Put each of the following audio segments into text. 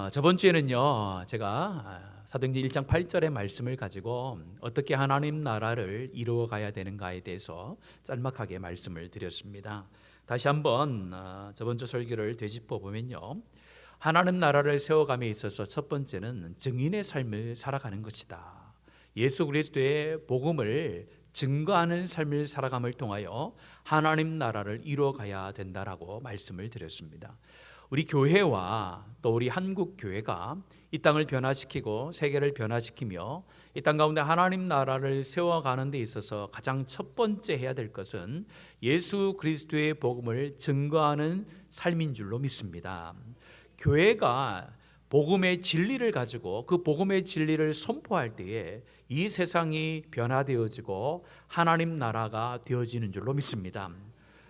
저번 주에는요, 제가 사도행전 1장 8절의 말씀을 가지고 어떻게 하나님 나라를 이루어 가야 되는가에 대해서 짤막하게 말씀을 드렸습니다. 다시 한번 저번 주 설교를 되짚어 보면요, 하나님 나라를 세워감에 있어서 첫 번째는 증인의 삶을 살아가는 것이다. 예수 그리스도의 복음을 증거하는 삶을 살아감을 통하여 하나님 나라를 이루어 가야 된다라고 말씀을 드렸습니다. 우리 교회와 또 우리 한국 교회가 이 땅을 변화시키고 세계를 변화시키며 이 땅 가운데 하나님 나라를 세워가는 데 있어서 가장 첫 번째 해야 될 것은 예수 그리스도의 복음을 증거하는 삶인 줄로 믿습니다. 교회가 복음의 진리를 가지고 그 복음의 진리를 선포할 때에 이 세상이 변화되어지고 하나님 나라가 되어지는 줄로 믿습니다.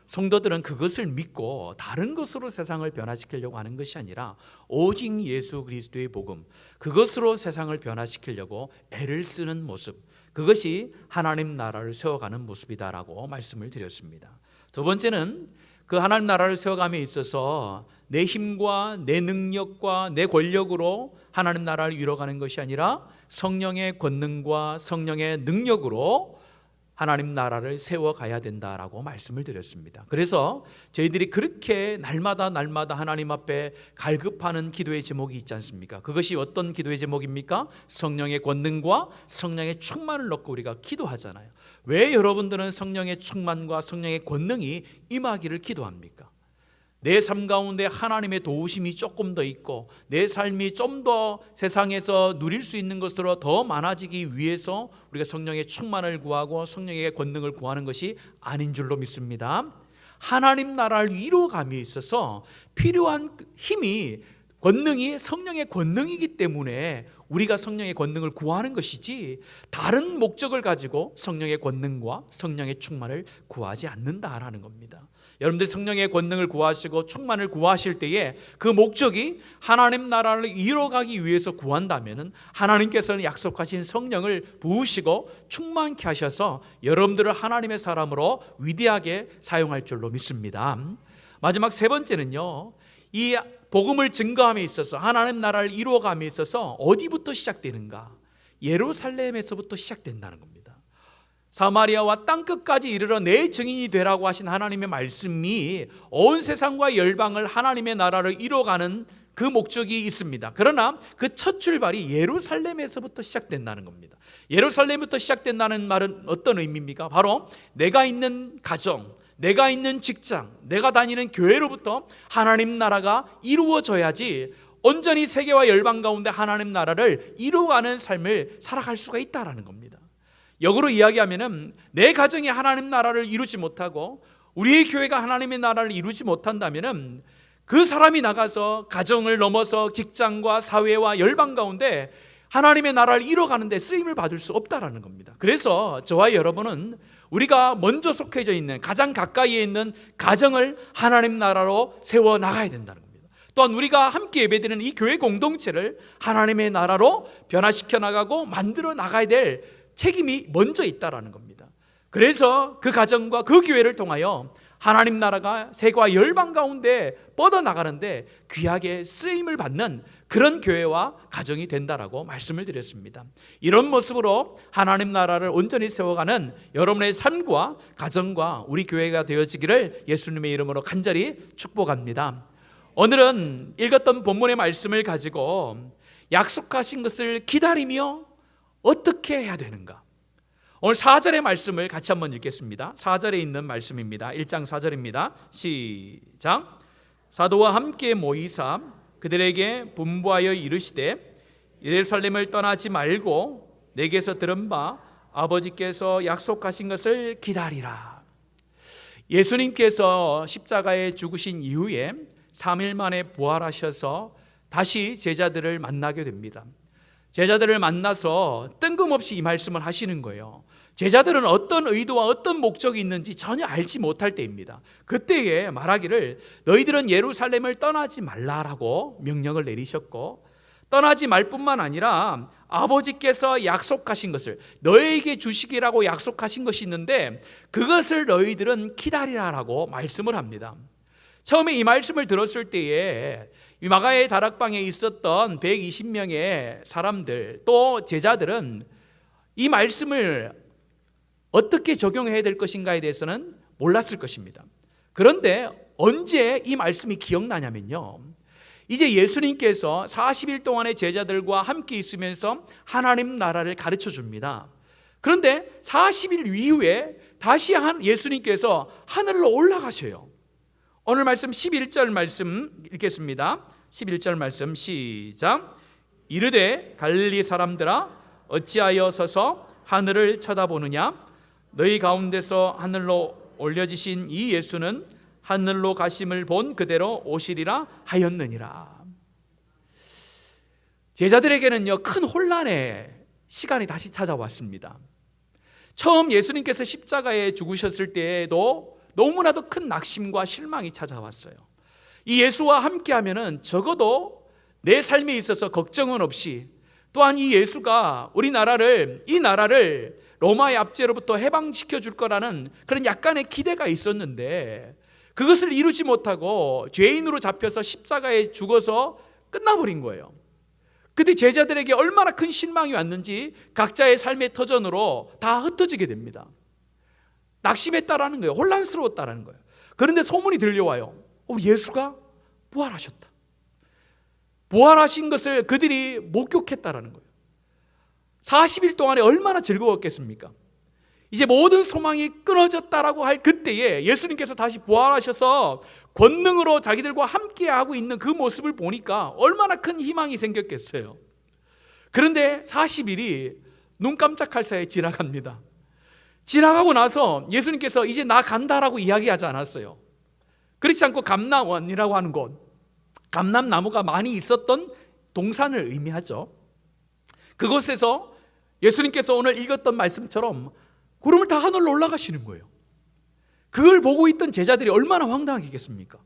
성도들은 그것을 믿고 다른 것으로 세상을 변화시키려고 하는 것이 아니라 오직 예수 그리스도의 복음, 그것으로 세상을 변화시키려고 애를 쓰는 모습, 그것이 하나님 나라를 세워가는 모습이다라고 말씀을 드렸습니다. 두 번째는 그 하나님 나라를 세워감에 있어서 내 힘과 내 능력과 내 권력으로 하나님 나라를 이루어가는 것이 아니라 성령의 권능과 성령의 능력으로 하나님 나라를 세워가야 된다라고 말씀을 드렸습니다. 그래서 저희들이 그렇게 날마다 하나님 앞에 갈급하는 기도의 제목이 있지 않습니까? 그것이 어떤 기도의 제목입니까? 성령의 권능과 성령의 충만을 넣고 우리가 기도하잖아요. 왜 여러분들은 성령의 충만과 성령의 권능이 임하기를 기도합니까? 내 삶 가운데 하나님의 도우심이 조금 더 있고 내 삶이 좀 더 세상에서 누릴 수 있는 것으로 더 많아지기 위해서 우리가 성령의 충만을 구하고 성령의 권능을 구하는 것이 아닌 줄로 믿습니다. 하나님 나라를 이루어감에 있어서 필요한 힘이 권능이 성령의 권능이기 때문에 우리가 성령의 권능을 구하는 것이지 다른 목적을 가지고 성령의 권능과 성령의 충만을 구하지 않는다라는 겁니다. 여러분들 성령의 권능을 구하시고 충만을 구하실 때에 그 목적이 하나님 나라를 이뤄가기 위해서 구한다면 하나님께서는 약속하신 성령을 부으시고 충만케 하셔서 여러분들을 하나님의 사람으로 위대하게 사용할 줄로 믿습니다. 마지막 세 번째는요, 이 복음을 증거함에 있어서 하나님 나라를 이루어감에 있어서 어디부터 시작되는가? 예루살렘에서부터 시작된다는 겁니다. 사마리아와 땅끝까지 이르러 내 증인이 되라고 하신 하나님의 말씀이 온 세상과 열방을 하나님의 나라를 이루어가는 그 목적이 있습니다. 그러나 그 첫 출발이 예루살렘에서부터 시작된다는 겁니다. 예루살렘부터 시작된다는 말은 어떤 의미입니까? 바로 내가 있는 가정, 내가 있는 직장, 내가 다니는 교회로부터 하나님 나라가 이루어져야지 온전히 세계와 열방 가운데 하나님 나라를 이루어가는 삶을 살아갈 수가 있다는 겁니다. 역으로 이야기하면 내 가정이 하나님 나라를 이루지 못하고 우리의 교회가 하나님의 나라를 이루지 못한다면 그 사람이 나가서 가정을 넘어서 직장과 사회와 열방 가운데 하나님의 나라를 이루어가는 데 쓰임을 받을 수 없다는 겁니다. 그래서 저와 여러분은 우리가 먼저 속해져 있는 가장 가까이에 있는 가정을 하나님 나라로 세워 나가야 된다는 겁니다. 또한 우리가 함께 예배드리는 이 교회 공동체를 하나님의 나라로 변화시켜 나가고 만들어 나가야 될 책임이 먼저 있다라는 겁니다. 그래서 그 가정과 그 교회를 통하여 하나님 나라가 세계와 열방 가운데 뻗어나가는데 귀하게 쓰임을 받는 그런 교회와 가정이 된다라고 말씀을 드렸습니다. 이런 모습으로 하나님 나라를 온전히 세워가는 여러분의 삶과 가정과 우리 교회가 되어지기를 예수님의 이름으로 간절히 축복합니다. 오늘은 읽었던 본문의 말씀을 가지고 약속하신 것을 기다리며 어떻게 해야 되는가? 오늘 4절의 말씀을 같이 한번 읽겠습니다. 4절에 있는 말씀입니다. 1장 4절입니다. 시작. 사도와 함께 모이사 그들에게 분부하여 이르시되 예루살렘을 떠나지 말고 내게서 들은 바 아버지께서 약속하신 것을 기다리라. 예수님께서 십자가에 죽으신 이후에 3일 만에 부활하셔서 다시 제자들을 만나게 됩니다. 제자들을 만나서 뜬금없이 이 말씀을 하시는 거예요. 제자들은 어떤 의도와 어떤 목적이 있는지 전혀 알지 못할 때입니다. 그때에 말하기를 너희들은 예루살렘을 떠나지 말라라고 명령을 내리셨고 떠나지 말 뿐만 아니라 아버지께서 약속하신 것을 너희에게 주시기라고 약속하신 것이 있는데 그것을 너희들은 기다리라라고 말씀을 합니다. 처음에 이 말씀을 들었을 때에 이 마가의 다락방에 있었던 120명의 사람들 또 제자들은 이 말씀을 어떻게 적용해야 될 것인가에 대해서는 몰랐을 것입니다. 그런데 언제 이 말씀이 기억나냐면요, 이제 예수님께서 40일 동안의 제자들과 함께 있으면서 하나님 나라를 가르쳐 줍니다. 그런데 40일 이후에 다시 예수님께서 하늘로 올라가셔요. 오늘 말씀 11절 말씀 읽겠습니다. 11절 말씀 시작. 이르되 갈릴리 사람들아 어찌하여 서서 하늘을 쳐다보느냐? 너희 가운데서 하늘로 올려지신 이 예수는 하늘로 가심을 본 그대로 오시리라 하였느니라. 제자들에게는요, 큰 혼란의 시간이 다시 찾아왔습니다. 처음 예수님께서 십자가에 죽으셨을 때에도 너무나도 큰 낙심과 실망이 찾아왔어요. 이 예수와 함께하면은 적어도 내 삶에 있어서 걱정은 없이, 또한 이 예수가 이 나라를 로마의 압제로부터 해방시켜 줄 거라는 그런 약간의 기대가 있었는데, 그것을 이루지 못하고 죄인으로 잡혀서 십자가에 죽어서 끝나버린 거예요. 그때 제자들에게 얼마나 큰 실망이 왔는지 각자의 삶의 터전으로 다 흩어지게 됩니다. 낙심했다라는 거예요. 혼란스러웠다라는 거예요. 그런데 소문이 들려와요. 예수가 부활하셨다. 부활하신 것을 그들이 목격했다라는 거예요. 40일 동안에 얼마나 즐거웠겠습니까? 이제 모든 소망이 끊어졌다라고 할 그때에 예수님께서 다시 부활하셔서 권능으로 자기들과 함께하고 있는 그 모습을 보니까 얼마나 큰 희망이 생겼겠어요. 그런데 40일이 눈 깜짝할 사이에 지나갑니다. 지나가고 나서 예수님께서 이제 나 간다라고 이야기하지 않았어요. 그렇지 않고 감람원이라고 하는 곳, 감람나무가 많이 있었던 동산을 의미하죠. 그곳에서 예수님께서 오늘 읽었던 말씀처럼 구름을 타 하늘로 올라가시는 거예요. 그걸 보고 있던 제자들이 얼마나 황당하겠습니까?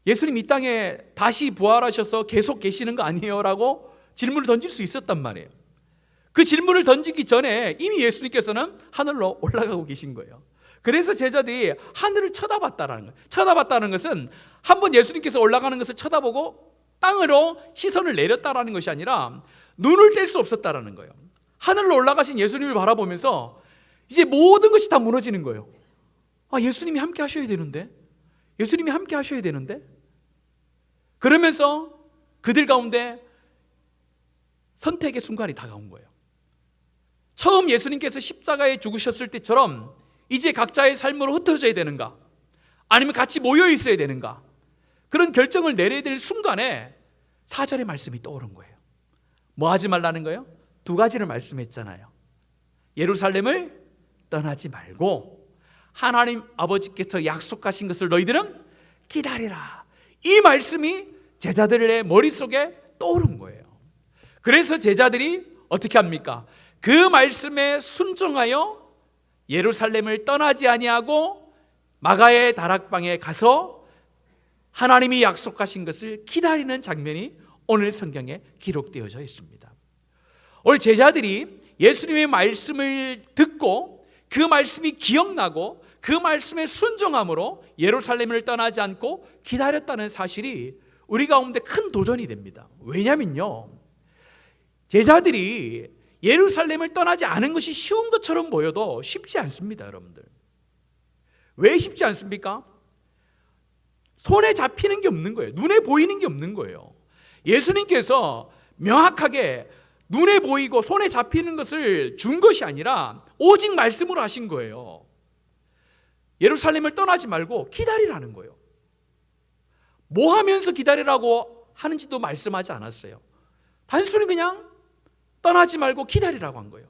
예수님 이 땅에 다시 부활하셔서 계속 계시는 거 아니에요? 라고 질문을 던질 수 있었단 말이에요. 그 질문을 던지기 전에 이미 예수님께서는 하늘로 올라가고 계신 거예요. 그래서 제자들이 하늘을 쳐다봤다는 거예요. 쳐다봤다는 것은 한번 예수님께서 올라가는 것을 쳐다보고 땅으로 시선을 내렸다라는 것이 아니라 눈을 뗄 수 없었다라는 거예요. 하늘로 올라가신 예수님을 바라보면서 이제 모든 것이 다 무너지는 거예요. 예수님이 함께 하셔야 되는데, 예수님이 함께 하셔야 되는데. 그러면서 그들 가운데 선택의 순간이 다가온 거예요. 처음 예수님께서 십자가에 죽으셨을 때처럼 이제 각자의 삶으로 흩어져야 되는가, 아니면 같이 모여 있어야 되는가, 그런 결정을 내려야 될 순간에 4절의 말씀이 떠오른 거예요. 뭐 하지 말라는 거예요? 2가지를 말씀했잖아요. 예루살렘을 떠나지 말고 하나님 아버지께서 약속하신 것을 너희들은 기다리라. 이 말씀이 제자들의 머릿속에 떠오른 거예요. 그래서 제자들이 어떻게 합니까? 그 말씀에 순종하여 예루살렘을 떠나지 아니하고 마가의 다락방에 가서 하나님이 약속하신 것을 기다리는 장면이 오늘 성경에 기록되어져 있습니다. 오늘 제자들이 예수님의 말씀을 듣고 그 말씀이 기억나고 그 말씀에 순종함으로 예루살렘을 떠나지 않고 기다렸다는 사실이 우리 가운데 큰 도전이 됩니다. 왜냐면요, 제자들이 예루살렘을 떠나지 않은 것이 쉬운 것처럼 보여도 쉽지 않습니다, 여러분들. 왜 쉽지 않습니까? 손에 잡히는 게 없는 거예요. 눈에 보이는 게 없는 거예요. 예수님께서 명확하게 눈에 보이고 손에 잡히는 것을 준 것이 아니라 오직 말씀으로 하신 거예요. 예루살렘을 떠나지 말고 기다리라는 거예요. 뭐 하면서 기다리라고 하는지도 말씀하지 않았어요. 단순히 그냥 떠나지 말고 기다리라고 한 거예요.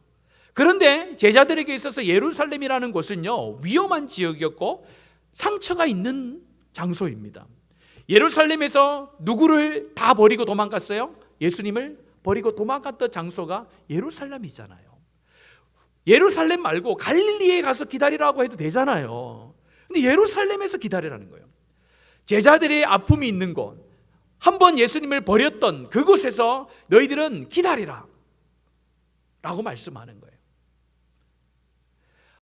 그런데 제자들에게 있어서 예루살렘이라는 곳은요, 위험한 지역이었고 상처가 있는 장소입니다. 예루살렘에서 누구를 다 버리고 도망갔어요? 예수님을 버리고 도망갔던 장소가 예루살렘이잖아요. 예루살렘 말고 갈릴리에 가서 기다리라고 해도 되잖아요. 근데 예루살렘에서 기다리라는 거예요. 제자들의 아픔이 있는 곳, 한번 예수님을 버렸던 그곳에서 너희들은 기다리라 라고 말씀하는 거예요.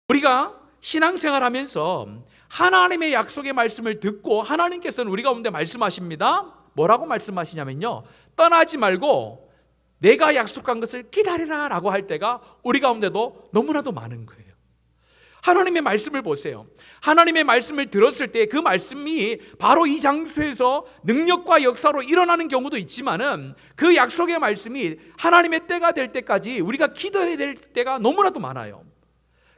우리가 신앙생활하면서 하나님의 약속의 말씀을 듣고 하나님께서는 우리 가운데 말씀하십니다. 뭐라고 말씀하시냐면요, 떠나지 말고 내가 약속한 것을 기다리라 라고 할 때가 우리 가운데도 너무나도 많은 거예요. 하나님의 말씀을 보세요. 하나님의 말씀을 들었을 때 그 말씀이 바로 이 장소에서 능력과 역사로 일어나는 경우도 있지만은 그 약속의 말씀이 하나님의 때가 될 때까지 우리가 기다려야 될 때가 너무나도 많아요.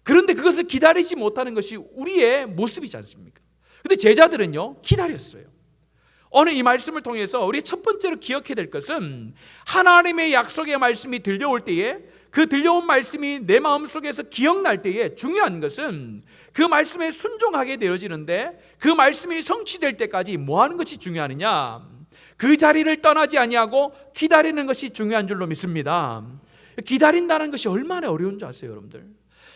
그런데 그것을 기다리지 못하는 것이 우리의 모습이지 않습니까? 근데 제자들은요, 기다렸어요. 오늘 이 말씀을 통해서 우리 첫 번째로 기억해야 될 것은 하나님의 약속의 말씀이 들려올 때에 그 들려온 말씀이 내 마음속에서 기억날 때에 중요한 것은 그 말씀에 순종하게 되어지는데 그 말씀이 성취될 때까지 뭐 하는 것이 중요하느냐? 그 자리를 떠나지 아니하고 기다리는 것이 중요한 줄로 믿습니다. 기다린다는 것이 얼마나 어려운 줄 아세요, 여러분들?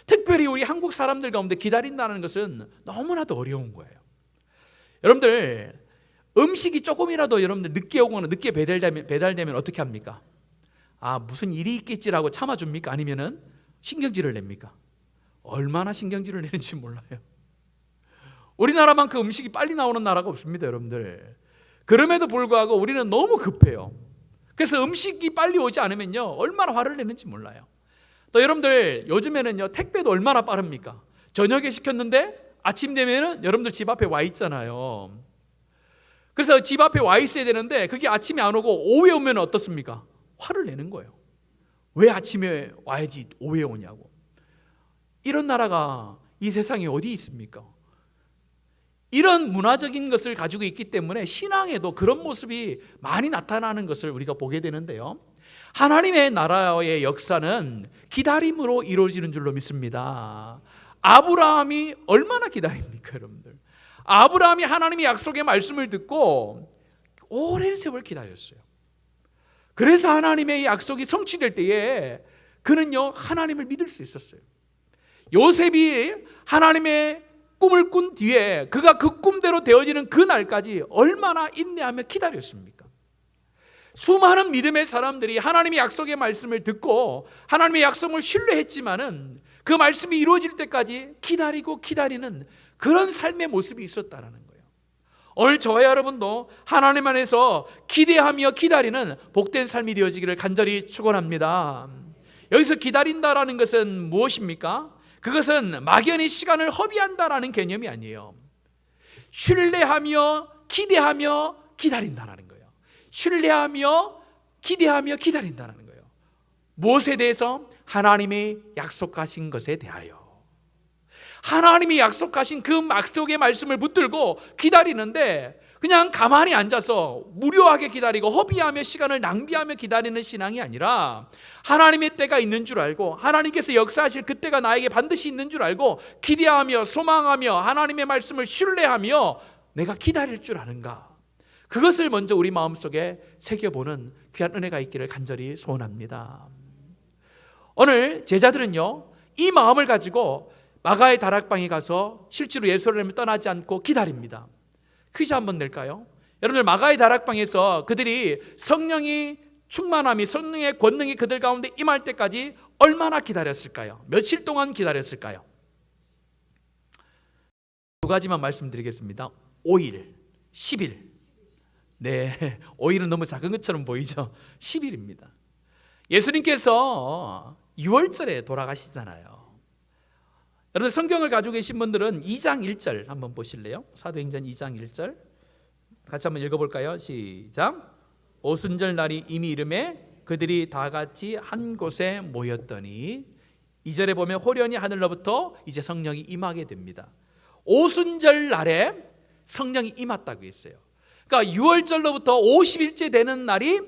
특별히 우리 한국 사람들 가운데 기다린다는 것은 너무나도 어려운 거예요. 여러분들, 음식이 조금이라도 여러분들 늦게 오거나 늦게 배달되면 어떻게 합니까? 무슨 일이 있겠지라고 참아줍니까? 아니면은 신경질을 냅니까? 얼마나 신경질을 내는지 몰라요. 우리나라만큼 음식이 빨리 나오는 나라가 없습니다, 여러분들. 그럼에도 불구하고 우리는 너무 급해요. 그래서 음식이 빨리 오지 않으면요, 얼마나 화를 내는지 몰라요. 또 여러분들, 요즘에는요, 택배도 얼마나 빠릅니까? 저녁에 시켰는데 아침 되면은 여러분들 집 앞에 와 있잖아요. 그래서 집 앞에 와 있어야 되는데 그게 아침에 안 오고 오후에 오면 어떻습니까? 화를 내는 거예요. 왜 아침에 와야지 오후에 오냐고. 이런 나라가 이 세상에 어디 있습니까? 이런 문화적인 것을 가지고 있기 때문에 신앙에도 그런 모습이 많이 나타나는 것을 우리가 보게 되는데요, 하나님의 나라의 역사는 기다림으로 이루어지는 줄로 믿습니다. 아브라함이 얼마나 기다립니까, 여러분들? 아브라함이 하나님의 약속의 말씀을 듣고 오랜 세월 기다렸어요. 그래서 하나님의 약속이 성취될 때에 그는요, 하나님을 믿을 수 있었어요. 요셉이 하나님의 꿈을 꾼 뒤에 그가 그 꿈대로 되어지는 그 날까지 얼마나 인내하며 기다렸습니까? 수많은 믿음의 사람들이 하나님의 약속의 말씀을 듣고 하나님의 약속을 신뢰했지만은 그 말씀이 이루어질 때까지 기다리고 기다리는 그런 삶의 모습이 있었다라는 거예요. 오늘 저와 여러분도 하나님 안에서 기대하며 기다리는 복된 삶이 되어지기를 간절히 축원합니다. 여기서 기다린다라는 것은 무엇입니까? 그것은 막연히 시간을 허비한다라는 개념이 아니에요. 신뢰하며 기대하며 기다린다라는 거예요. 신뢰하며 기대하며 기다린다라는 거예요. 무엇에 대해서? 하나님이 약속하신 것에 대하여. 하나님이 약속하신 그 약속의 말씀을 붙들고 기다리는데 그냥 가만히 앉아서 무료하게 기다리고 허비하며 시간을 낭비하며 기다리는 신앙이 아니라 하나님의 때가 있는 줄 알고 하나님께서 역사하실 그 때가 나에게 반드시 있는 줄 알고 기대하며 소망하며 하나님의 말씀을 신뢰하며 내가 기다릴 줄 아는가, 그것을 먼저 우리 마음속에 새겨보는 귀한 은혜가 있기를 간절히 소원합니다. 오늘 제자들은요, 이 마음을 가지고 마가의 다락방에 가서 실제로 예루살렘을 떠나지 않고 기다립니다. 퀴즈 한번 낼까요? 여러분들, 마가의 다락방에서 그들이 성령이 충만함이, 성령의 권능이 그들 가운데 임할 때까지 얼마나 기다렸을까요? 며칠 동안 기다렸을까요? 두 가지만 말씀드리겠습니다. 5일, 10일. 네, 5일은 너무 작은 것처럼 보이죠? 10일입니다. 예수님께서 6월절에 돌아가시잖아요. 여러분, 성경을 가지고 계신 분들은 2장 1절 한번 보실래요? 사도행전 2장 1절 같이 한번 읽어볼까요? 시작. 오순절 날이 이미 이름에 그들이 다 같이 한 곳에 모였더니, 2절에 보면 호련히 하늘로부터 이제 성령이 임하게 됩니다. 오순절 날에 성령이 임했다고 했어요. 그러니까 6월절로부터 50일째 되는 날이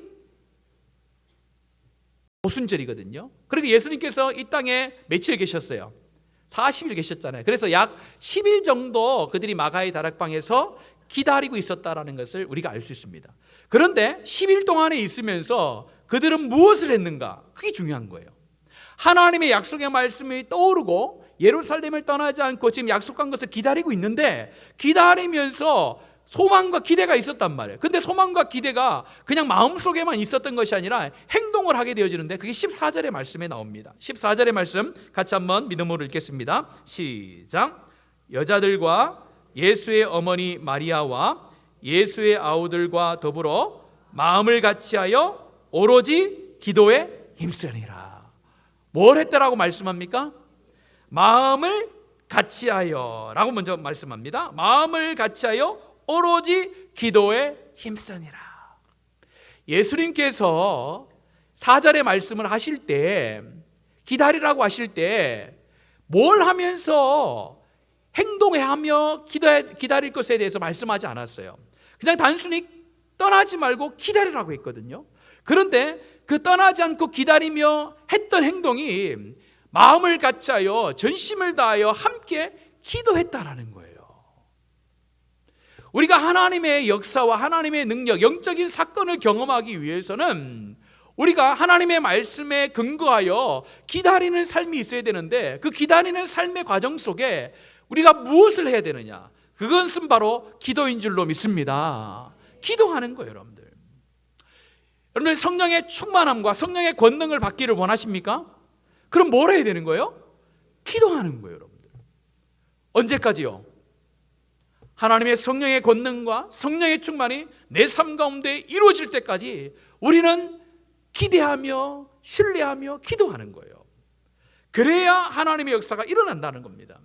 오순절이거든요. 그리고 예수님께서 이 땅에 며칠 계셨어요? 40일 계셨잖아요. 그래서 약 10일 정도 그들이 마가의 다락방에서 기다리고 있었다라는 것을 우리가 알 수 있습니다. 그런데 10일 동안에 있으면서 그들은 무엇을 했는가? 그게 중요한 거예요. 하나님의 약속의 말씀이 떠오르고 예루살렘을 떠나지 않고 지금 약속한 것을 기다리고 있는데, 기다리면서 소망과 기대가 있었단 말이에요. 근데 소망과 기대가 그냥 마음속에만 있었던 것이 아니라 행동을 하게 되어지는데, 그게 14절의 말씀에 나옵니다. 14절의 말씀 같이 한번 믿음으로 읽겠습니다. 시작. 여자들과 예수의 어머니 마리아와 예수의 아우들과 더불어 마음을 같이하여 오로지 기도에 힘쓰니라. 뭘 했다라고 말씀합니까? 마음을 같이하여 라고 먼저 말씀합니다. 마음을 같이하여 오로지 기도에 힘쓰니라. 예수님께서 4절의 말씀을 하실 때, 기다리라고 하실 때 뭘 하면서 행동하며 기다릴 것에 대해서 말씀하지 않았어요. 그냥 단순히 떠나지 말고 기다리라고 했거든요. 그런데 그 떠나지 않고 기다리며 했던 행동이 마음을 같이하여 전심을 다하여 함께 기도했다라는 거예요. 우리가 하나님의 역사와 하나님의 능력, 영적인 사건을 경험하기 위해서는 우리가 하나님의 말씀에 근거하여 기다리는 삶이 있어야 되는데, 그 기다리는 삶의 과정 속에 우리가 무엇을 해야 되느냐? 그것은 바로 기도인 줄로 믿습니다. 기도하는 거예요, 여러분들. 여러분들 성령의 충만함과 성령의 권능을 받기를 원하십니까? 그럼 뭘 해야 되는 거예요? 기도하는 거예요, 여러분들. 언제까지요? 하나님의 성령의 권능과 성령의 충만이 내 삶 가운데 이루어질 때까지 우리는 기대하며 신뢰하며 기도하는 거예요. 그래야 하나님의 역사가 일어난다는 겁니다.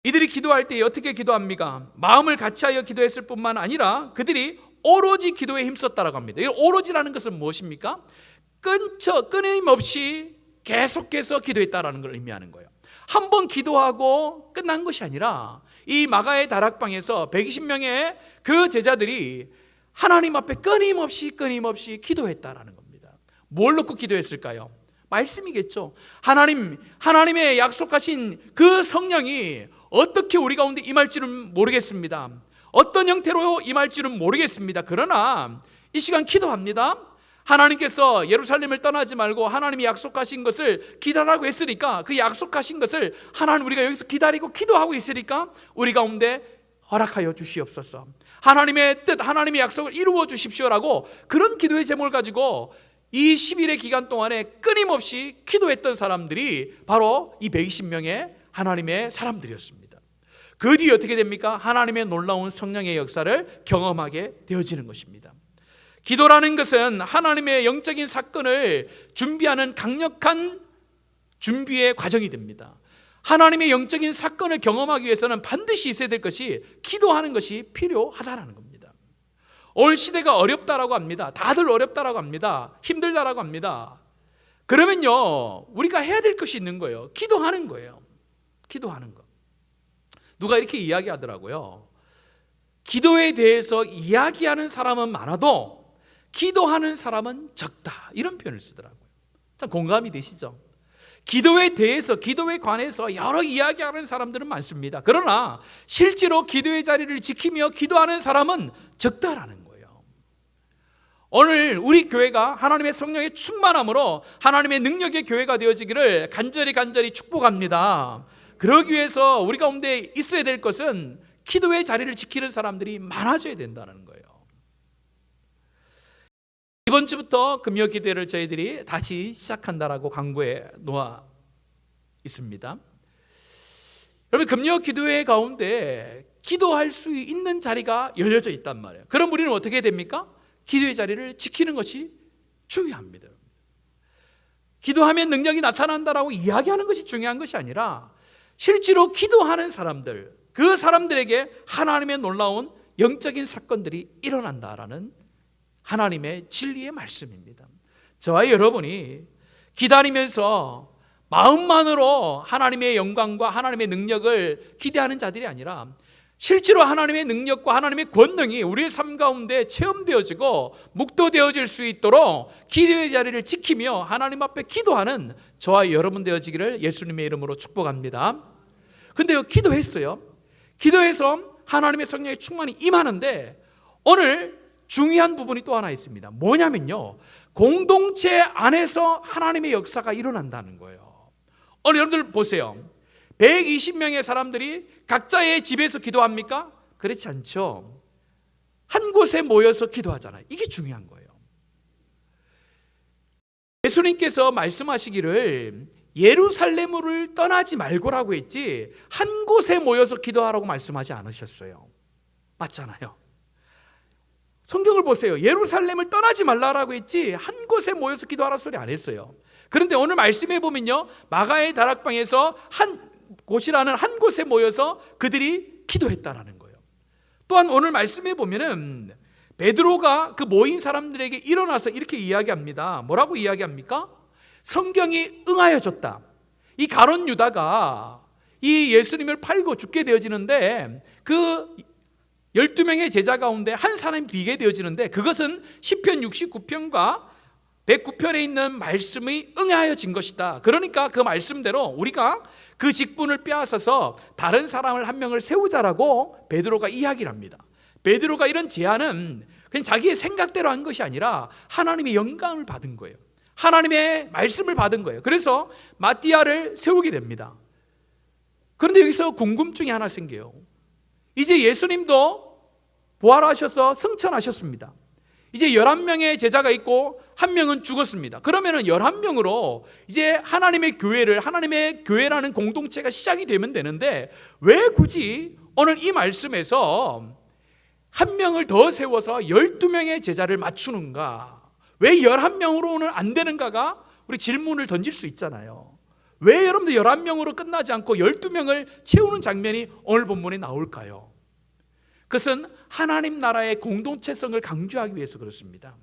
이들이 기도할 때 어떻게 기도합니까? 마음을 같이하여 기도했을 뿐만 아니라 그들이 오로지 기도에 힘썼다라고 합니다. 이 오로지라는 것은 무엇입니까? 끊임없이 계속해서 기도했다라는 걸 의미하는 거예요. 한 번 기도하고 끝난 것이 아니라 이 마가의 다락방에서 120명의 그 제자들이 하나님 앞에 끊임없이 기도했다라는 겁니다. 뭘 놓고 기도했을까요? 말씀이겠죠. 하나님의 약속하신 그 성령이 어떻게 우리 가운데 임할지는 모르겠습니다. 어떤 형태로 임할지는 모르겠습니다. 그러나 이 시간 기도합니다. 하나님께서 예루살렘을 떠나지 말고 하나님이 약속하신 것을 기다라고 했으니까, 그 약속하신 것을 하나님 우리가 여기서 기다리고 기도하고 있으니까 우리 가운데 허락하여 주시옵소서. 하나님의 뜻, 하나님의 약속을 이루어 주십시오라고, 그런 기도의 제목을 가지고 이 10일의 기간 동안에 끊임없이 기도했던 사람들이 바로 이 120명의 하나님의 사람들이었습니다. 그 뒤에 어떻게 됩니까? 하나님의 놀라운 성령의 역사를 경험하게 되어지는 것입니다. 기도라는 것은 하나님의 영적인 사건을 준비하는 강력한 준비의 과정이 됩니다. 하나님의 영적인 사건을 경험하기 위해서는 반드시 있어야 될 것이 기도하는 것이 필요하다는 겁니다. 오늘 시대가 어렵다라고 합니다. 다들 어렵다라고 합니다. 힘들다라고 합니다. 그러면요, 우리가 해야 될 것이 있는 거예요. 기도하는 거예요. 기도하는 거. 누가 이렇게 이야기하더라고요. 기도에 대해서 이야기하는 사람은 많아도 기도하는 사람은 적다, 이런 표현을 쓰더라고요. 참 공감이 되시죠? 기도에 대해서, 기도에 관해서 여러 이야기하는 사람들은 많습니다. 그러나 실제로 기도의 자리를 지키며 기도하는 사람은 적다라는 거예요. 오늘 우리 교회가 하나님의 성령의 충만함으로 하나님의 능력의 교회가 되어지기를 간절히 축복합니다. 그러기 위해서 우리 가운데 있어야 될 것은 기도의 자리를 지키는 사람들이 많아져야 된다는 거예요. 이번 주부터 금요 기도회를 저희들이 다시 시작한다라고 광고에 놓아 있습니다. 여러분, 금요 기도회 가운데 기도할 수 있는 자리가 열려져 있단 말이에요. 그럼 우리는 어떻게 됩니까? 기도의 자리를 지키는 것이 중요합니다. 기도하면 능력이 나타난다라고 이야기하는 것이 중요한 것이 아니라 실제로 기도하는 사람들, 그 사람들에게 하나님의 놀라운 영적인 사건들이 일어난다라는 하나님의 진리의 말씀입니다. 저와 여러분이 기다리면서 마음만으로 하나님의 영광과 하나님의 능력을 기대하는 자들이 아니라 실제로 하나님의 능력과 하나님의 권능이 우리의 삶 가운데 체험되어지고 묵도되어질 수 있도록 기도의 자리를 지키며 하나님 앞에 기도하는 저와 여러분 되어지기를 예수님의 이름으로 축복합니다. 근데요, 기도했어요. 기도해서 하나님의 성령의 충만이 임하는데 오늘 중요한 부분이 또 하나 있습니다. 뭐냐면요, 공동체 안에서 하나님의 역사가 일어난다는 거예요. 오늘 여러분들 보세요. 120명의 사람들이 각자의 집에서 기도합니까? 그렇지 않죠. 한 곳에 모여서 기도하잖아요. 이게 중요한 거예요. 예수님께서 말씀하시기를 예루살렘을 떠나지 말고라고 했지 한 곳에 모여서 기도하라고 말씀하지 않으셨어요. 맞잖아요. 성경을 보세요. 예루살렘을 떠나지 말라라고 했지 한 곳에 모여서 기도하라 소리 안 했어요. 그런데 오늘 말씀해 보면요, 마가의 다락방에서 한 곳이라는 한 곳에 모여서 그들이 기도했다라는 거예요. 또한 오늘 말씀해 보면은 베드로가 그 모인 사람들에게 일어나서 이렇게 이야기합니다. 뭐라고 이야기합니까? 성경이 응하여 줬다. 이 가룟 유다가 이 예수님을 팔고 죽게 되어지는데 그 12명의 제자 가운데 한 사람이 비게 되어지는데 그것은 시편 69편과 109편에 있는 말씀이 응하여진 것이다. 그러니까 그 말씀대로 우리가 그 직분을 빼앗아서 다른 사람을 한 명을 세우자라고 베드로가 이야기를 합니다. 베드로가 이런 제안은 그냥 자기의 생각대로 한 것이 아니라 하나님의 영감을 받은 거예요. 하나님의 말씀을 받은 거예요. 그래서 마띠아를 세우게 됩니다. 그런데 여기서 궁금증이 하나 생겨요. 이제 예수님도 부활하셔서 승천하셨습니다. 이제 11명의 제자가 있고 한 명은 죽었습니다. 그러면은 11명으로 이제 하나님의 교회라는 공동체가 시작이 되면 되는데 왜 굳이 오늘 이 말씀에서 한 명을 더 세워서 12명의 제자를 맞추는가? 왜 11명으로는 안 되는가가 우리 질문을 던질 수 있잖아요. 왜 여러분들 11명으로 끝나지 않고 12명을 채우는 장면이 오늘 본문에 나올까요? 그것은 하나님 나라의 공동체성을 강조하기 위해서 그렇습니다.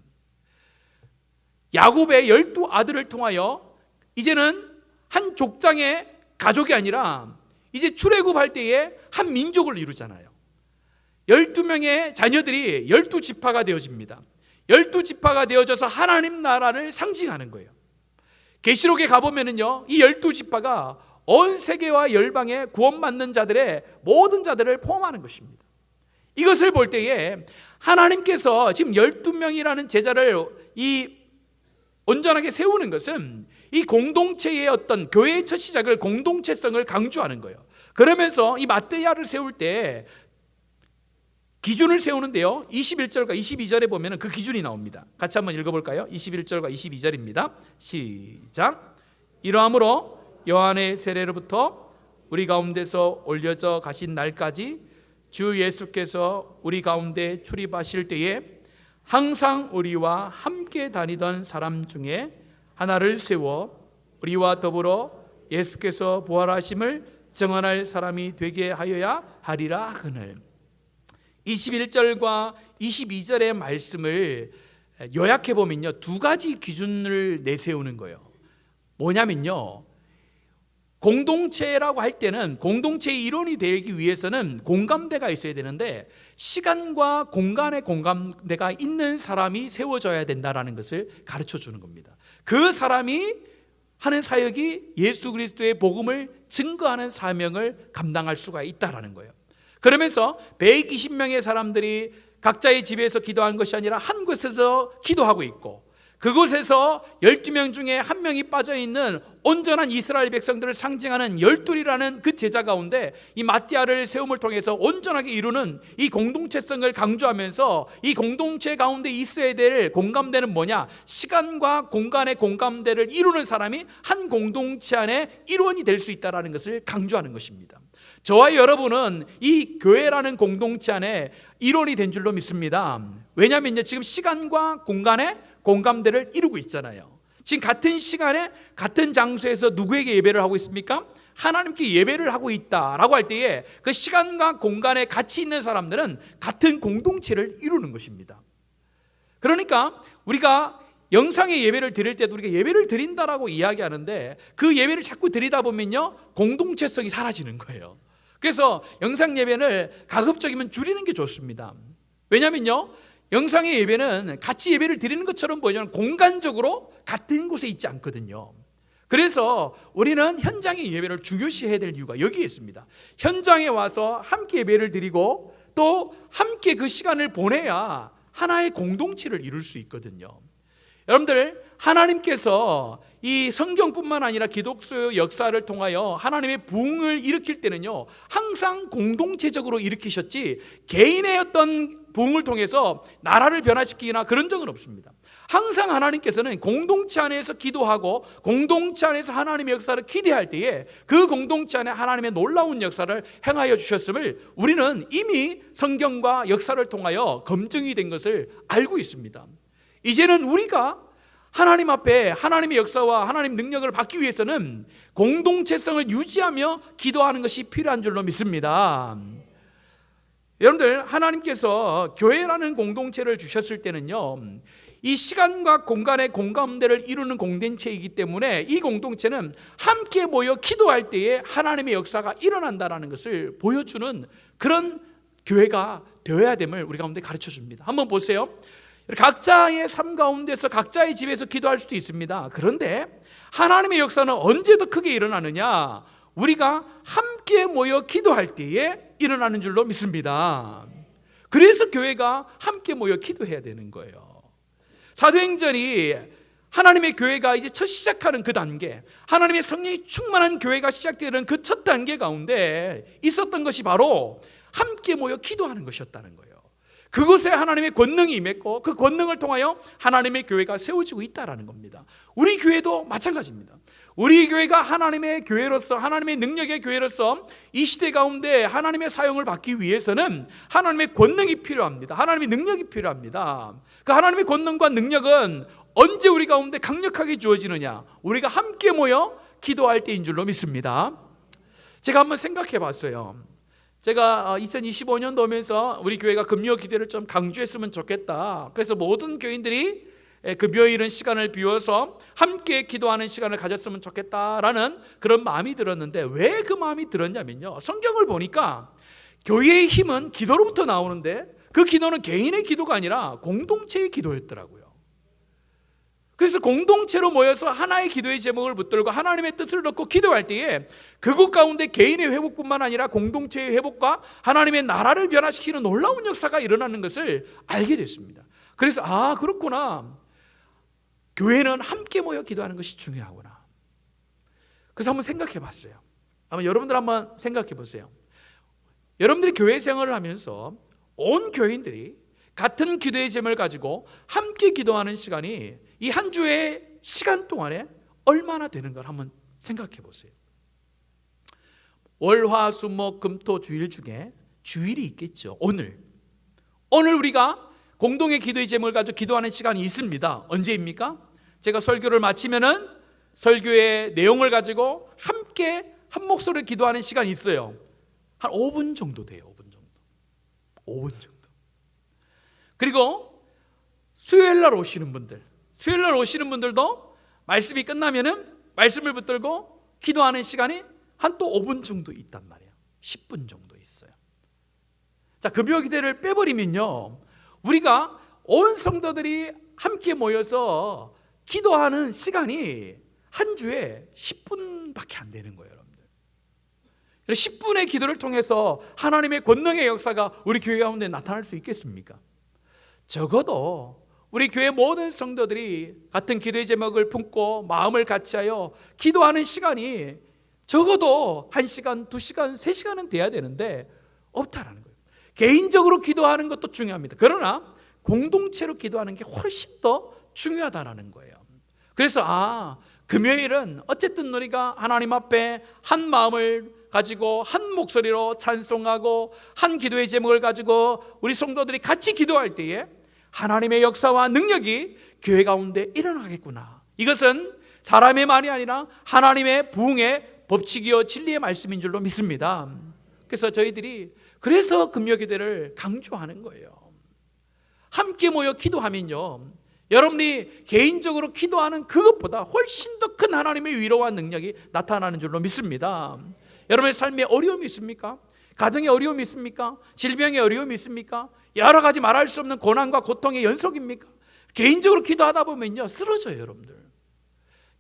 야곱의 12아들을 통하여 이제는 한 족장의 가족이 아니라 이제 출애굽할 때에 한 민족을 이루잖아요. 12명의 자녀들이 12지파가 되어집니다. 12지파가 되어져서 하나님 나라를 상징하는 거예요. 계시록에 가보면은요, 이 12지파가 온 세계와 열방에 구원받는 자들의 모든 자들을 포함하는 것입니다. 이것을 볼 때에 하나님께서 지금 12명이라는 제자를 온전하게 세우는 것은 이 공동체의 어떤 교회의 첫 시작을 공동체성을 강조하는 거예요. 그러면서 이 마띠아를 세울 때 기준을 세우는데요, 21절과 22절에 보면 그 기준이 나옵니다. 같이 한번 읽어볼까요? 21절과 22절입니다. 시작. 이러함으로 요한의 세례로부터 우리 가운데서 올려져 가신 날까지 주 예수께서 우리 가운데 출입하실 때에 항상 우리와 함께 다니던 사람 중에 하나를 세워 우리와 더불어 예수께서 부활하심을 증언할 사람이 되게 하여야 하리라 하거늘. 21절과 22절의 말씀을 요약해 보면요, 두 가지 기준을 내세우는 거예요. 뭐냐면요, 공동체라고 할 때는 공동체의 일원이 되기 위해서는 공감대가 있어야 되는데 시간과 공간의 공감대가 있는 사람이 세워져야 된다는 것을 가르쳐 주는 겁니다. 그 사람이 하는 사역이 예수 그리스도의 복음을 증거하는 사명을 감당할 수가 있다는 거예요. 그러면서 120명의 사람들이 각자의 집에서 기도하는 것이 아니라 한 곳에서 기도하고 있고, 그곳에서 12명 중에 한 명이 빠져있는 온전한 이스라엘 백성들을 상징하는 12이라는 그 제자 가운데 이 마띠아를 세움을 통해서 온전하게 이루는 이 공동체성을 강조하면서 이 공동체 가운데 있어야 될 공감대는 뭐냐? 시간과 공간의 공감대를 이루는 사람이 한 공동체 안에 일원이 될 수 있다는 것을 강조하는 것입니다. 저와 여러분은 이 교회라는 공동체 안에 일원이 된 줄로 믿습니다. 왜냐하면요, 지금 시간과 공간의 공감대를 이루고 있잖아요. 지금 같은 시간에 같은 장소에서 누구에게 예배를 하고 있습니까? 하나님께 예배를 하고 있다라고 할 때에 그 시간과 공간에 같이 있는 사람들은 같은 공동체를 이루는 것입니다. 그러니까 우리가 영상의 예배를 드릴 때도 우리가 예배를 드린다라고 이야기하는데 그 예배를 자꾸 드리다 보면요, 공동체성이 사라지는 거예요. 그래서 영상 예배를 가급적이면 줄이는 게 좋습니다. 왜냐면요, 영상의 예배는 같이 예배를 드리는 것처럼 보이지만 공간적으로 같은 곳에 있지 않거든요. 그래서 우리는 현장의 예배를 중요시해야 될 이유가 여기에 있습니다. 현장에 와서 함께 예배를 드리고 또 함께 그 시간을 보내야 하나의 공동체를 이룰 수 있거든요. 여러분들, 하나님께서 이 성경뿐만 아니라 기독교 역사를 통하여 하나님의 부흥을 일으킬 때는요, 항상 공동체적으로 일으키셨지 개인의 어떤 부흥을 통해서 나라를 변화시키거나 그런 적은 없습니다. 항상 하나님께서는 공동체 안에서 기도하고 공동체 안에서 하나님의 역사를 기대할 때에 그 공동체 안에 하나님의 놀라운 역사를 행하여 주셨음을 우리는 이미 성경과 역사를 통하여 검증이 된 것을 알고 있습니다. 이제는 우리가 하나님 앞에 하나님의 역사와 하나님 능력을 받기 위해서는 공동체성을 유지하며 기도하는 것이 필요한 줄로 믿습니다. 여러분들, 하나님께서 교회라는 공동체를 주셨을 때는요, 이 시간과 공간의 공감대를 이루는 공동체이기 때문에 이 공동체는 함께 모여 기도할 때에 하나님의 역사가 일어난다는 것을 보여주는 그런 교회가 되어야 됨을 우리 가운데 가르쳐 줍니다. 한번 보세요. 각자의 삶 가운데서 각자의 집에서 기도할 수도 있습니다. 그런데 하나님의 역사는 언제 더 크게 일어나느냐? 우리가 함께 모여 기도할 때에 일어나는 줄로 믿습니다. 그래서 교회가 함께 모여 기도해야 되는 거예요. 사도행전이 하나님의 교회가 이제 첫 시작하는 그 단계, 하나님의 성령이 충만한 교회가 시작되는 그 첫 단계 가운데 있었던 것이 바로 함께 모여 기도하는 것이었다는 거예요. 그곳에 하나님의 권능이 임했고 그 권능을 통하여 하나님의 교회가 세워지고 있다는 겁니다. 우리 교회도 마찬가지입니다. 우리 교회가 하나님의 교회로서, 하나님의 능력의 교회로서 이 시대 가운데 하나님의 사용을 받기 위해서는 하나님의 권능이 필요합니다. 하나님의 능력이 필요합니다. 그 하나님의 권능과 능력은 언제 우리 가운데 강력하게 주어지느냐? 우리가 함께 모여 기도할 때인 줄로 믿습니다. 제가 한번 생각해 봤어요. 제가 2025년도 오면서 우리 교회가 금요 기도를 좀 강조했으면 좋겠다. 그래서 모든 교인들이 금요일은 시간을 비워서 함께 기도하는 시간을 가졌으면 좋겠다라는 그런 마음이 들었는데, 왜 그 마음이 들었냐면요, 성경을 보니까 교회의 힘은 기도로부터 나오는데 그 기도는 개인의 기도가 아니라 공동체의 기도였더라고요. 그래서 공동체로 모여서 하나의 기도의 제목을 붙들고 하나님의 뜻을 넣고 기도할 때에 그곳 가운데 개인의 회복뿐만 아니라 공동체의 회복과 하나님의 나라를 변화시키는 놀라운 역사가 일어나는 것을 알게 됐습니다. 그래서 그렇구나, 교회는 함께 모여 기도하는 것이 중요하구나. 그래서 한번 생각해 봤어요. 아마 여러분들 한번 생각해 보세요. 여러분들이 교회 생활을 하면서 온 교인들이 같은 기도의 제목을 가지고 함께 기도하는 시간이 이 한 주의 시간 동안에 얼마나 되는가 한번 생각해 보세요. 월, 화, 수, 목, 금, 토 주일 중에 주일이 있겠죠. 오늘 우리가 공동의 기도의 제목을 가지고 기도하는 시간이 있습니다. 언제입니까? 제가 설교를 마치면은 설교의 내용을 가지고 함께 한 목소리로 기도하는 시간이 있어요. 한 5분 정도 돼요. 5분 정도. 그리고 수요일 날 오시는 분들도 말씀이 끝나면은 말씀을 붙들고 기도하는 시간이 한 또 5분 정도 있단 말이에요. 10분 정도 있어요. 자, 금요 기도를 빼버리면요, 우리가 온 성도들이 함께 모여서 기도하는 시간이 한 주에 10분밖에 안 되는 거예요, 여러분들. 10분의 기도를 통해서 하나님의 권능의 역사가 우리 교회 가운데 나타날 수 있겠습니까? 적어도 우리 교회 모든 성도들이 같은 기도의 제목을 품고 마음을 같이하여 기도하는 시간이 적어도 1시간, 2시간, 3시간은 돼야 되는데 없다라는 거예요. 개인적으로 기도하는 것도 중요합니다. 그러나 공동체로 기도하는 게 훨씬 더 중요하다라는 거예요. 그래서 금요일은 어쨌든 우리가 하나님 앞에 한 마음을 가지고 한 목소리로 찬송하고 한 기도의 제목을 가지고 우리 성도들이 같이 기도할 때에 하나님의 역사와 능력이 교회 가운데 일어나겠구나. 이것은 사람의 말이 아니라 하나님의 부흥의 법칙이요 진리의 말씀인 줄로 믿습니다. 그래서 저희들이 그래서 금요 기도를 강조하는 거예요. 함께 모여 기도하면요, 여러분이 개인적으로 기도하는 그것보다 훨씬 더 큰 하나님의 위로와 능력이 나타나는 줄로 믿습니다. 여러분의 삶에 어려움이 있습니까? 가정에 어려움이 있습니까? 질병에 어려움이 있습니까? 여러 가지 말할 수 없는 고난과 고통의 연속입니까? 개인적으로 기도하다 보면요, 쓰러져요, 여러분들.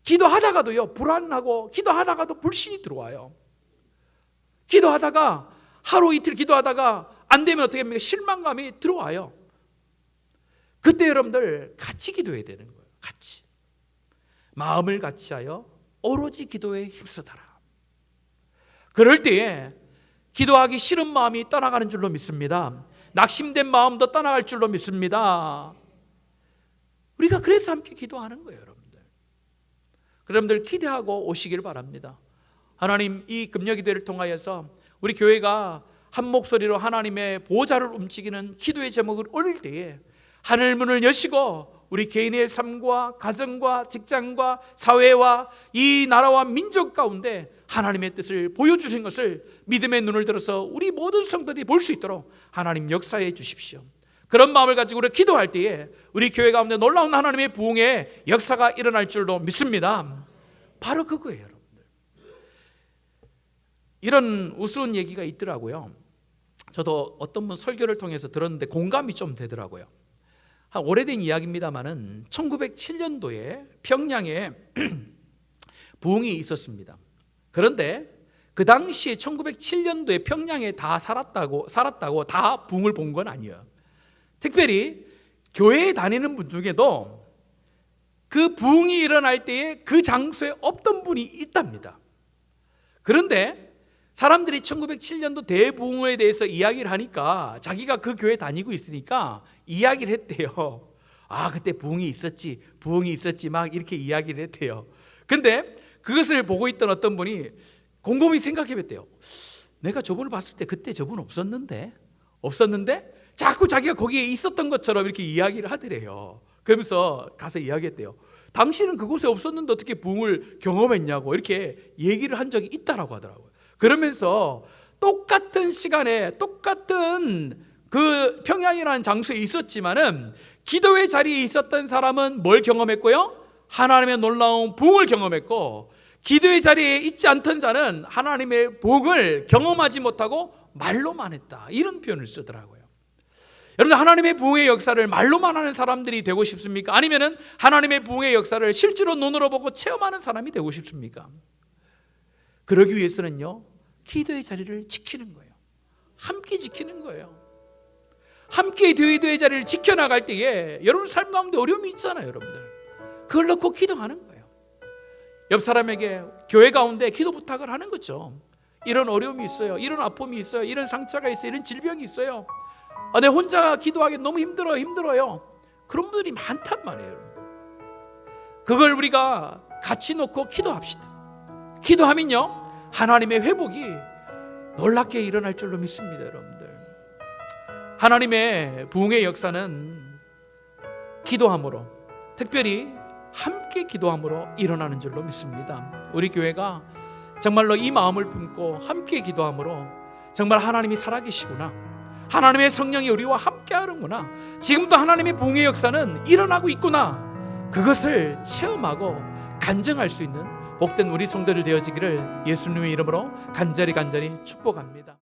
기도하다가도요, 불안하고 기도하다가도 불신이 들어와요. 기도하다가 하루 이틀 기도하다가 안 되면 어떻게 합니까? 실망감이 들어와요. 그때 여러분들 같이 기도해야 되는 거예요. 마음을 같이하여 오로지 기도에 힘쓰더라. 그럴 때에 기도하기 싫은 마음이 떠나가는 줄로 믿습니다. 낙심된 마음도 떠나갈 줄로 믿습니다. 우리가 그래서 함께 기도하는 거예요, 여러분들. 여러분들 기대하고 오시길 바랍니다. 하나님, 이 금요기도를 통하여서 우리 교회가 한 목소리로 하나님의 보좌를 움직이는 기도의 제목을 올릴 때에 하늘 문을 여시고 우리 개인의 삶과 가정과 직장과 사회와 이 나라와 민족 가운데 하나님의 뜻을 보여주신 것을 믿음의 눈을 들어서 우리 모든 성도들이 볼 수 있도록 하나님 역사해 주십시오. 그런 마음을 가지고 우리 기도할 때에 우리 교회 가운데 놀라운 하나님의 부흥의 역사가 일어날 줄로 믿습니다. 바로 그거예요, 여러분들. 이런 우스운 얘기가 있더라고요. 저도 어떤 분 설교를 통해서 들었는데 공감이 좀 되더라고요. 한 오래된 이야기입니다만은 1907년도에 평양에 부흥이 있었습니다. 그런데 그 당시에 1907년도에 평양에 다 살았다고 다 부흥을 본 건 아니에요. 특별히 교회에 다니는 분 중에도 그 부흥이 일어날 때에 그 장소에 없던 분이 있답니다. 그런데 사람들이 1907년도 대부흥에 대해서 이야기를 하니까 자기가 그 교회 다니고 있으니까 이야기를 했대요. 아, 그때 부흥이 있었지 막 이렇게 이야기를 했대요. 근데 그것을 보고 있던 어떤 분이 곰곰이 생각해 봤대요. 내가 저분을 봤을 때 그때 저분 없었는데 자꾸 자기가 거기에 있었던 것처럼 이렇게 이야기를 하더래요. 그러면서 가서 이야기했대요. 당신은 그곳에 없었는데 어떻게 부흥을 경험했냐고 이렇게 얘기를 한 적이 있다라고 하더라고요. 그러면서 똑같은 시간에 똑같은 그 평양이라는 장소에 있었지만은 기도의 자리에 있었던 사람은 뭘 경험했고요? 하나님의 놀라운 부흥을 경험했고, 기도의 자리에 있지 않던 자는 하나님의 부흥을 경험하지 못하고 말로만 했다, 이런 표현을 쓰더라고요. 여러분, 하나님의 부흥의 역사를 말로만 하는 사람들이 되고 싶습니까? 아니면은 하나님의 부흥의 역사를 실제로 눈으로 보고 체험하는 사람이 되고 싶습니까? 그러기 위해서는요, 기도의 자리를 지키는 거예요. 함께 지키는 거예요. 함께 기도의 자리를 지켜나갈 때에 여러분 삶 가운데 어려움이 있잖아요, 여러분들. 그걸 놓고 기도하는 거예요. 옆 사람에게 교회 가운데 기도 부탁을 하는 거죠. 이런 어려움이 있어요. 이런 아픔이 있어요. 이런 상처가 있어요. 이런 질병이 있어요. 내 혼자 기도하기 너무 힘들어요. 그런 분들이 많단 말이에요. 그걸 우리가 같이 놓고 기도합시다. 기도하면요, 하나님의 회복이 놀랍게 일어날 줄로 믿습니다, 여러분들. 하나님의 부흥의 역사는 기도함으로, 특별히 함께 기도함으로 일어나는 줄로 믿습니다. 우리 교회가 정말로 이 마음을 품고 함께 기도함으로 정말 하나님이 살아계시구나, 하나님의 성령이 우리와 함께 하는구나, 지금도 하나님의 부흥의 역사는 일어나고 있구나, 그것을 체험하고 간증할 수 있는 복된 우리 성도들 되어지기를 예수님의 이름으로 간절히 축복합니다.